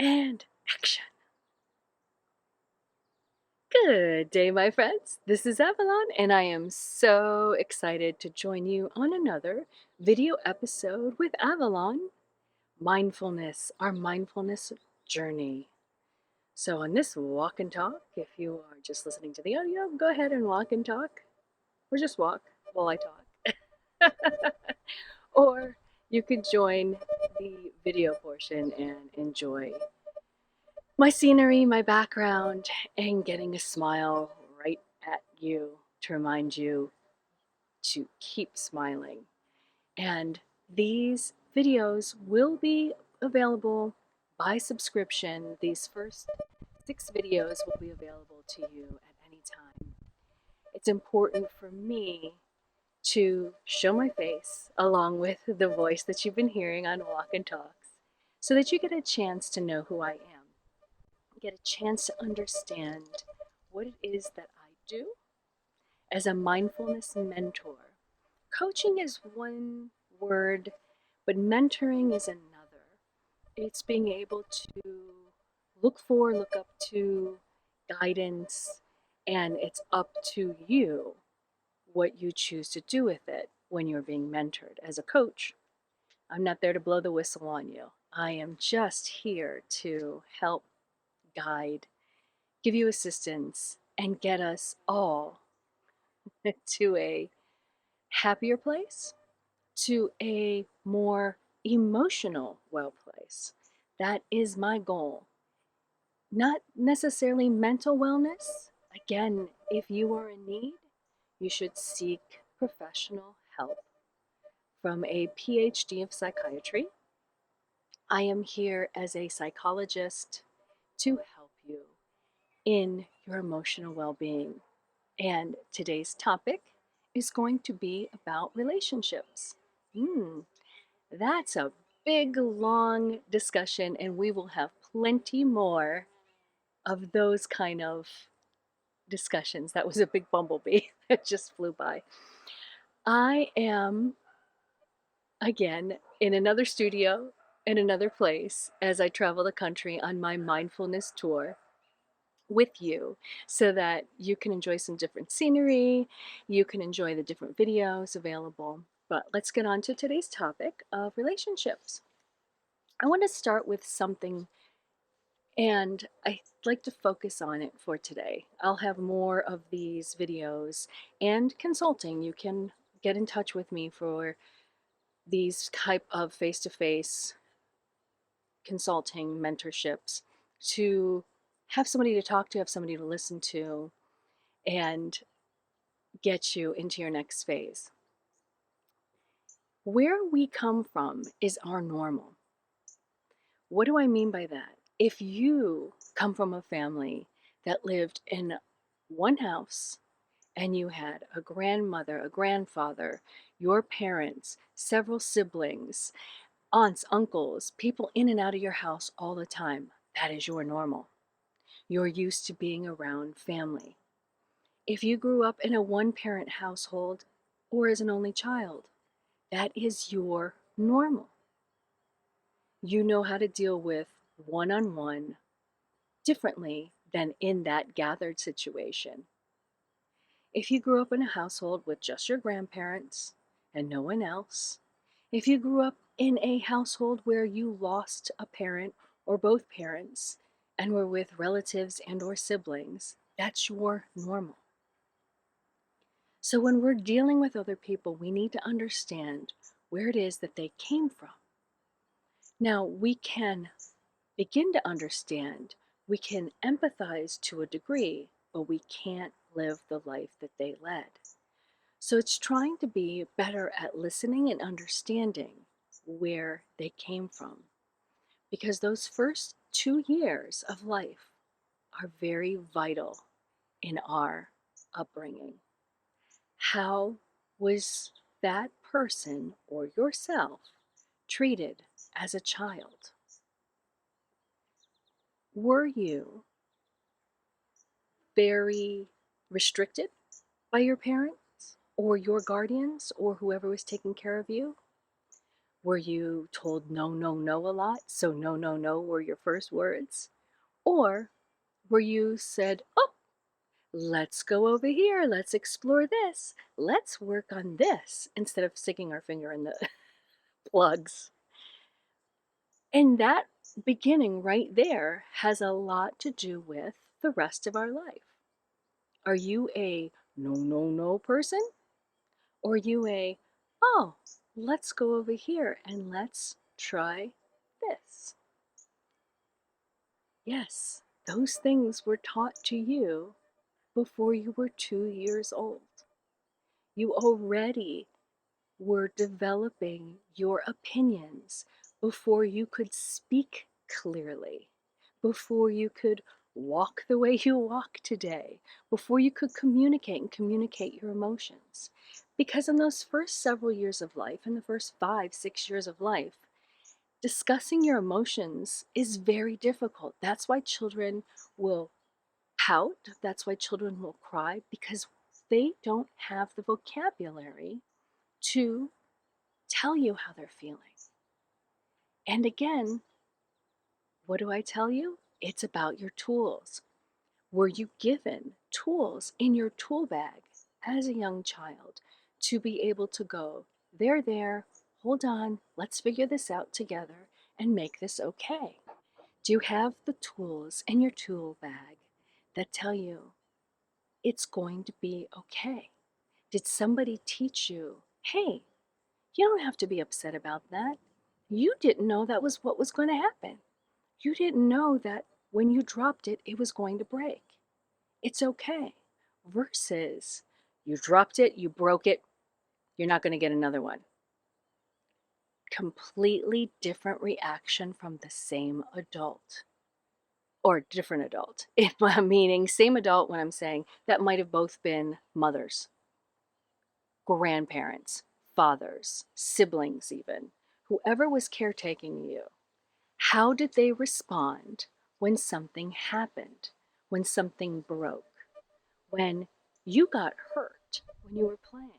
And action. Good day, my friends. This is Avalon, and I am so excited to join you on another video episode with Avalon Mindfulness, our mindfulness journey. So, on this walk and talk, if you are just listening to the audio, go ahead and walk and talk, or just walk while I talk. Or you could join the video portion and enjoy my scenery, my background, and getting a smile right at you to remind you to keep smiling. And these videos will be available by subscription. These first 6 videos will be available to you at any time. It's important for me to show my face along with the voice that you've been hearing on Walk and Talks so that you get a chance to know who I am, get a chance to understand what it is that I do as a mindfulness mentor. Coaching is one word, but mentoring is another. It's being able to look up to guidance, and it's up to you what you choose to do with it when you're being mentored. As a coach, I'm not there to blow the whistle on you. I am just here to help guide, give you assistance, and get us all to a happier place, to a more emotional well place. That is my goal. Not necessarily mental wellness. Again, if you are in need, you should seek professional help from a PhD of psychiatry. I am here as a psychologist to help you in your emotional well being. And today's topic is going to be about relationships. Hmm, that's a big, long discussion, and we will have plenty more of those kind of discussions. That was a big bumblebee that just flew by. I am, again, in another studio, in another place, as I travel the country on my mindfulness tour with you so that you can enjoy some different scenery, you can enjoy the different videos available. But let's get on to today's topic of relationships. I want to start with something, and I'd like to focus on it for today. I'll have more of these videos and consulting. You can get in touch with me for these type of face-to-face consulting mentorships, to have somebody to talk to, have somebody to listen to, and get you into your next phase. Where we come from is our normal. What do I mean by that? If you come from a family that lived in one house and you had a grandmother, a grandfather, your parents, several siblings, aunts, uncles, people in and out of your house all the time, that is your normal. You're used to being around family. If you grew up in a one-parent household or as an only child, that is your normal. You know how to deal with one-on-one differently than in that gathered situation. If you grew up in a household with just your grandparents and no one else, if you grew up in a household where you lost a parent or both parents and were with relatives and or siblings, that's your normal. So when we're dealing with other people, we need to understand where it is that they came from. Now, we can begin to understand, we can empathize to a degree, but we can't live the life that they led. So it's trying to be better at listening and understanding where they came from. Because those first 2 years of life are very vital in our upbringing. How was that person or yourself treated as a child? Were you very restricted by your parents or your guardians or whoever was taking care of you? Were you told no, no, no a lot? So no, no, no were your first words? Or were you said, oh, let's go over here, let's explore this, let's work on this, instead of sticking our finger in the plugs? And that beginning right there has a lot to do with the rest of our life. Are you a no, no, no person? Or are you a, oh, let's go over here and let's try this? Yes, those things were taught to you before you were 2 years old. You already were developing your opinions before you could speak clearly, before you could walk the way you walk today, before you could communicate and communicate your emotions. Because in those first several years of life, in the first 5, 6 years of life, discussing your emotions is very difficult. That's why children will pout, that's why children will cry, because they don't have the vocabulary to tell you how they're feeling. And again, what do I tell you? It's about your tools. Were you given tools in your tool bag as a young child to be able to go, there, hold on, let's figure this out together and make this okay? Do you have the tools in your tool bag that tell you it's going to be okay? Did somebody teach you, hey, you don't have to be upset about that. You didn't know that was what was going to happen. You didn't know that when you dropped it, it was going to break. It's okay. Versus, you dropped it, you broke it, you're not going to get another one. Completely different reaction from the same adult or different adult. Meaning same adult when I'm saying that might have both been mothers, grandparents, fathers, siblings, even whoever was caretaking you. How did they respond when something happened, when something broke, when you got hurt when you were playing?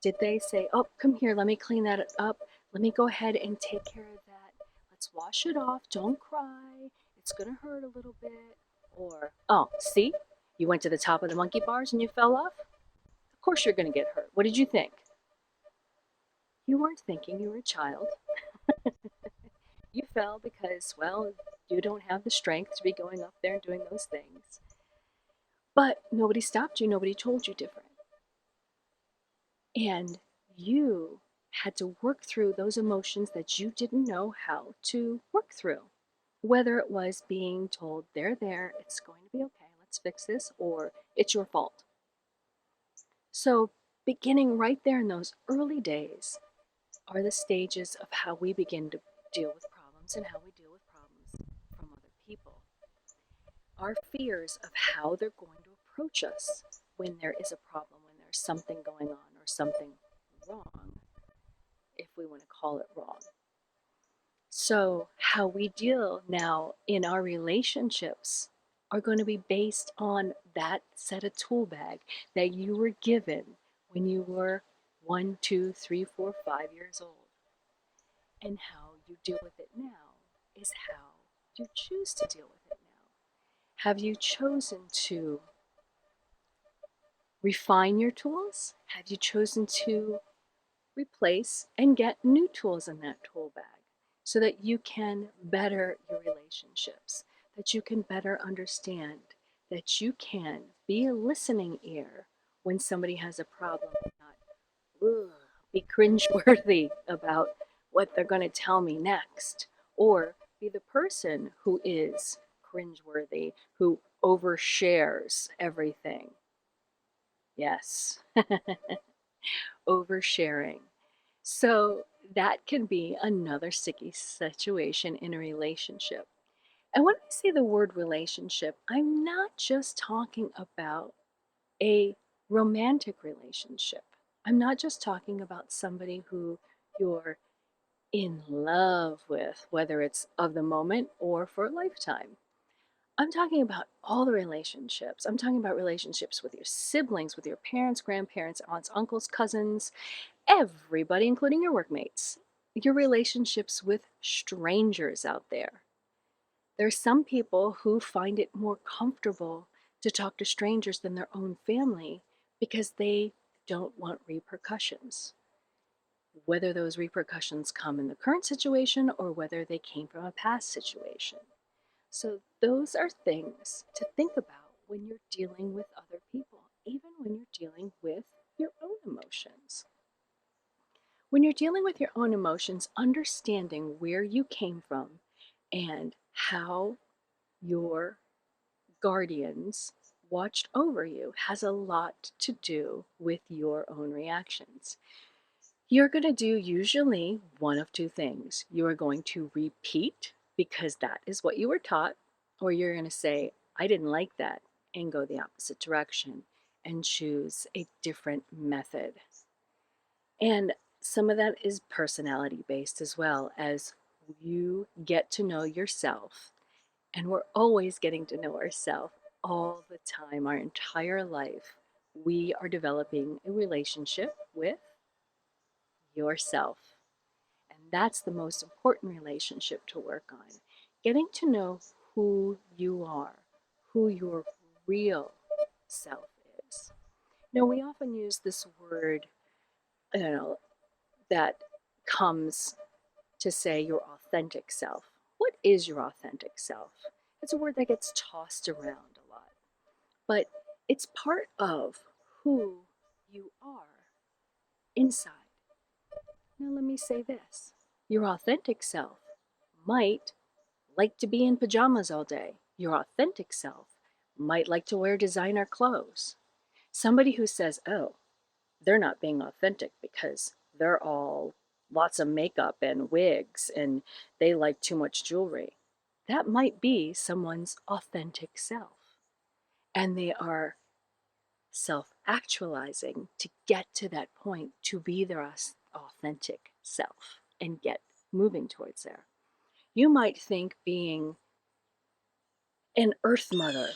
Did they say, oh, come here, let me clean that up, let me go ahead and take care of that, let's wash it off, don't cry, it's gonna hurt a little bit? Or, oh, see, you went to the top of the monkey bars and you fell off? Of course you're gonna get hurt. What did you think? You weren't thinking, you were a child. You fell because, well, you don't have the strength to be going up there and doing those things. But nobody stopped you, nobody told you different. And you had to work through those emotions that you didn't know how to work through. Whether it was being told, there, it's going to be okay, let's fix this, or it's your fault. So, beginning right there in those early days are the stages of how we begin to deal with problems and how we deal with problems from other people. Our fears of how they're going to approach us when there is a problem, when there's something going on or something wrong, if we want to call it wrong. So, how we deal now in our relationships are going to be based on that set of tool bag that you were given when you were 1, 2, 3, 4, 5 years old. And how you deal with it now is how you choose to deal with it now. Have you chosen to refine your tools? Have you chosen to replace and get new tools in that tool bag so that you can better your relationships, that you can better understand, that you can be a listening ear when somebody has a problem, not be cringeworthy about what they're going to tell me next, or be the person who is cringeworthy, who overshares everything. Yes, oversharing. So that can be another sticky situation in a relationship. And when I say the word relationship, I'm not just talking about a romantic relationship. I'm not just talking about somebody who you're in love with, whether it's of the moment or for a lifetime. I'm talking about all the relationships. I'm talking about relationships with your siblings, with your parents, grandparents, aunts, uncles, cousins, everybody, including your workmates. your relationships with strangers out there. There's some people who find it more comfortable to talk to strangers than their own family because they don't want repercussions. Whether those repercussions come in the current situation or whether they came from a past situation. So, those are things to think about when you're dealing with other people, even when you're dealing with your own emotions. When you're dealing with your own emotions, understanding where you came from and how your guardians watched over you has a lot to do with your own reactions. You're going to do usually one of two things. You are going to repeat because that is what you were taught, or you're going to say, I didn't like that, and go the opposite direction and choose a different method. And some of that is personality based as well, as you get to know yourself. And we're always getting to know ourselves all the time, our entire life. We are developing a relationship with yourself. And that's the most important relationship to work on. Getting to know who you are, who your real self is. Now, we often use this word, you know, that comes to say your authentic self. What is your authentic self? It's a word that gets tossed around a lot, but it's part of who you are inside. Now, let me say this, your authentic self might like to be in pajamas all day. Your authentic self might like to wear designer clothes. Somebody who says, oh, they're not being authentic because they're all lots of makeup and wigs and they like too much jewelry. That might be someone's authentic self. And they are self actualizing to get to that point to be their authentic self and get moving towards there. You might think being an earth mother,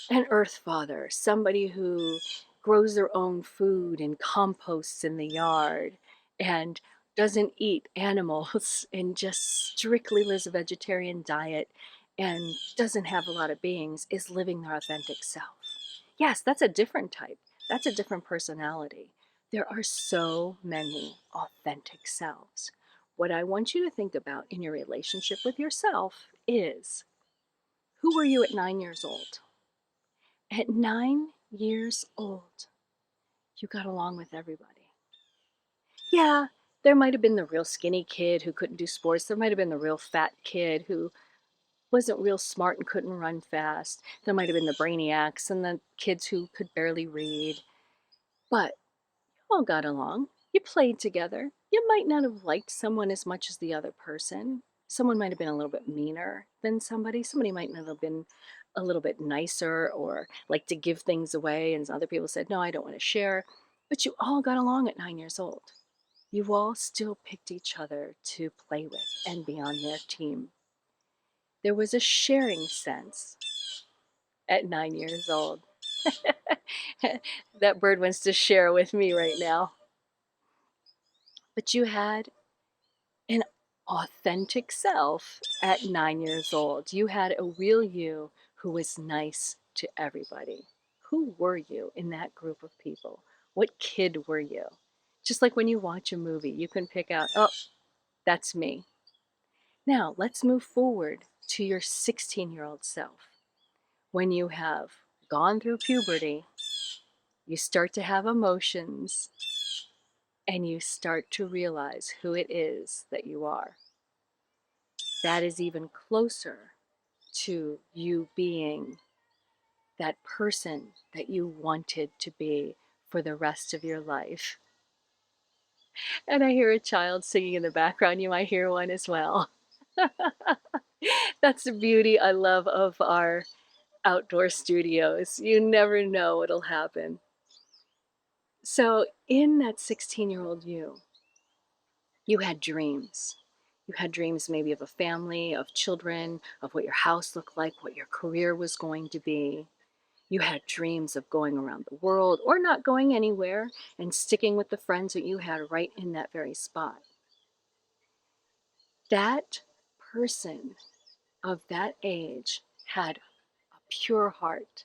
an earth father, somebody who grows their own food and composts in the yard and doesn't eat animals and just strictly lives a vegetarian diet and doesn't have a lot of beings is living their authentic self. Yes, that's a different type. That's a different personality. There are so many authentic selves. What I want you to think about in your relationship with yourself is, who were you at 9 years old? At 9 years old, you got along with everybody. Yeah, there might have been the real skinny kid who couldn't do sports. There might have been the real fat kid who wasn't real smart and couldn't run fast. There might have been the brainiacs and the kids who could barely read. But you all got along. You played together. You might not have liked someone as much as the other person. Someone might have been a little bit meaner than somebody. Somebody might not have been a little bit nicer or like to give things away. And other people said, no, I don't want to share. But you all got along at 9 years old. You all still picked each other to play with and be on their team. There was a sharing sense at 9 years old. That bird wants to share with me right now. But you had an authentic self at 9 years old. You had a real you who was nice to everybody. Who were you in that group of people? What kid were you? Just like when you watch a movie, you can pick out, oh, that's me. Now, let's move forward to your 16-year-old self. When you have gone through puberty, you start to have emotions and you start to realize who it is that you are. That is even closer to you being that person that you wanted to be for the rest of your life. And I hear a child singing in the background. You might hear one as well. That's the beauty I love of our outdoor studios. You never know what'll happen. So, in that 16-year-old you had dreams. You had dreams maybe of a family, of children, of what your house looked like, what your career was going to be. You had dreams of going around the world or not going anywhere and sticking with the friends that you had right in that very spot. That person of that age had a pure heart,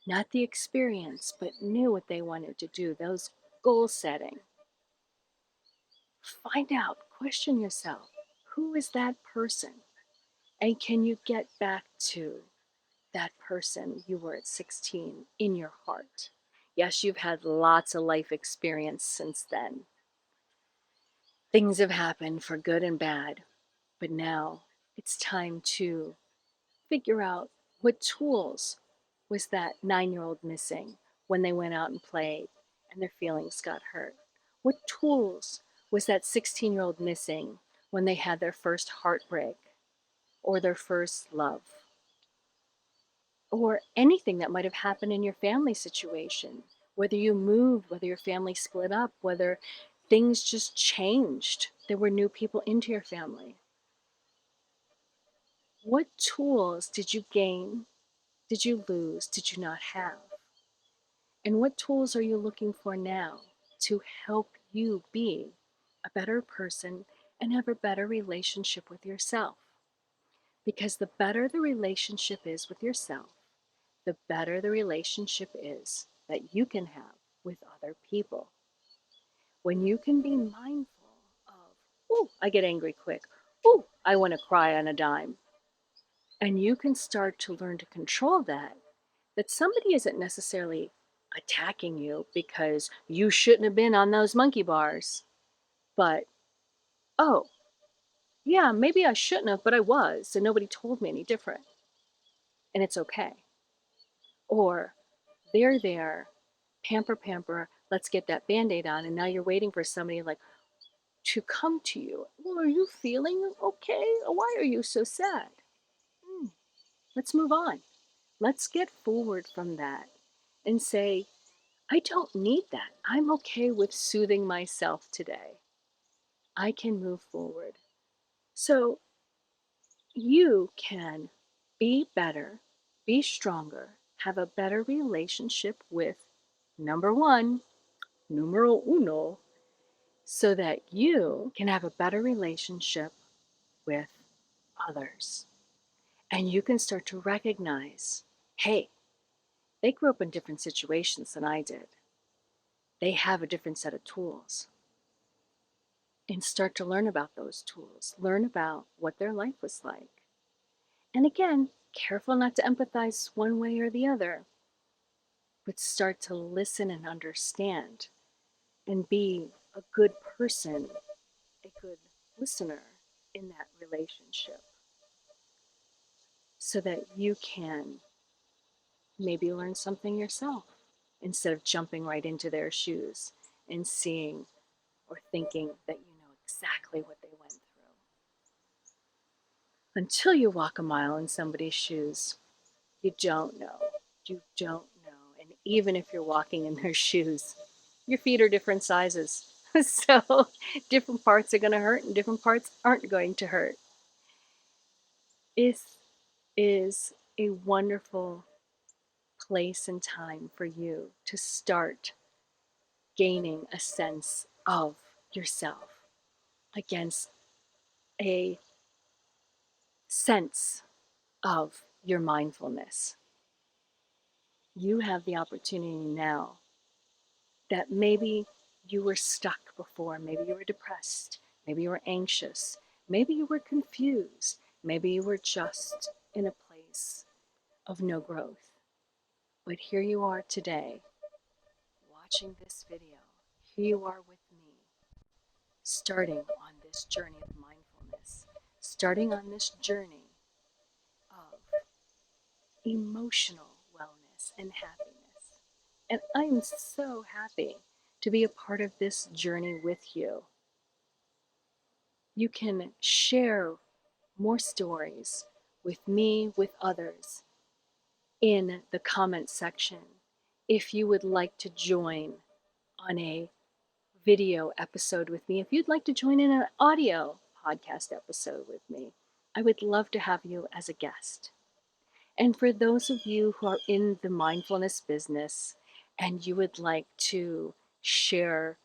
not the experience, but knew what they wanted to do, those goal setting. Find out, question yourself, who is that person? And can you get back to that person you were at 16 in your heart? Yes, you've had lots of life experience since then. Things have happened for good and bad, but now it's time to figure out what tools was that 9-year-old missing when they went out and played and their feelings got hurt? What tools was that 16-year-old missing when they had their first heartbreak or their first love? Or anything that might have happened in your family situation, whether you moved, whether your family split up, whether things just changed, there were new people into your family. What tools did you gain? Did you lose? Did you not have? And what tools are you looking for now to help you be a better person and have a better relationship with yourself? Because the better the relationship is with yourself, the better the relationship is that you can have with other people. When you can be mindful of, oh, I get angry quick. Oh, I want to cry on a dime. And you can start to learn to control that somebody isn't necessarily attacking you because you shouldn't have been on those monkey bars. But, oh, yeah, maybe I shouldn't have, but I was, and nobody told me any different. And it's okay. Or, they're there, pamper, pamper, let's get that band aid on. And now you're waiting for somebody like to come to you. Well, are you feeling okay? Why are you so sad? Let's move on. Let's get forward from that and say, I don't need that. I'm okay with soothing myself today. I can move forward. So you can be better, be stronger, have a better relationship with number one, numero uno, so that you can have a better relationship with others. And you can start to recognize, hey, they grew up in different situations than I did. They have a different set of tools. And start to learn about those tools, learn about what their life was like. And again, careful not to empathize one way or the other, but start to listen and understand and be a good person, a good listener in that relationship so that you can maybe learn something yourself instead of jumping right into their shoes and seeing or thinking that you know exactly what they went through. Until you walk a mile in somebody's shoes, you don't know. You don't know. And even if you're walking in their shoes, your feet are different sizes. So different parts are going to hurt and different parts aren't going to hurt. This is a wonderful place and time for you to start gaining a sense of yourself against a sense of your mindfulness. You have the opportunity now that maybe you were stuck before, maybe you were depressed, maybe you were anxious, maybe you were confused, maybe you were just in a place of no growth. But here you are today, watching this video. Here you are with me, starting on this journey of mindfulness, starting on this journey of emotional wellness and happiness. And I'm so happy to be a part of this journey with you. You can share more stories with me, with others, in the comments section if you would like to join on a video episode with me. If you'd like to join in an audio podcast episode with me, I would love to have you as a guest. And for those of you who are in the mindfulness business and you would like to share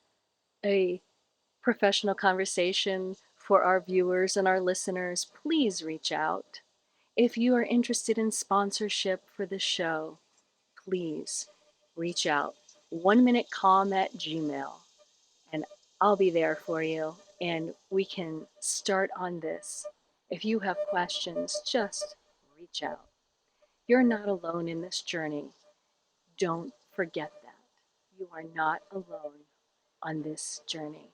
a professional conversation For our viewers and our listeners, please reach out. If you are interested in sponsorship for the show, please reach out. 1 minute calm at Gmail, and I'll be there for you, and we can start on this. If you have questions, just reach out. You're not alone in this journey. Don't forget that. You are not alone on this journey.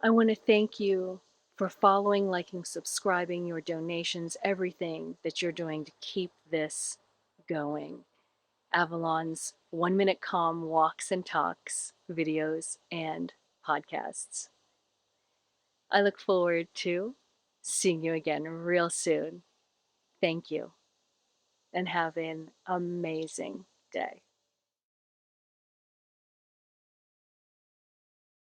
I want to thank you for following, liking, subscribing, your donations, everything that you're doing to keep this going. Avalon's 1 minute calm walks and talks, videos, and podcasts. I look forward to seeing you again real soon. Thank you, and have an amazing day.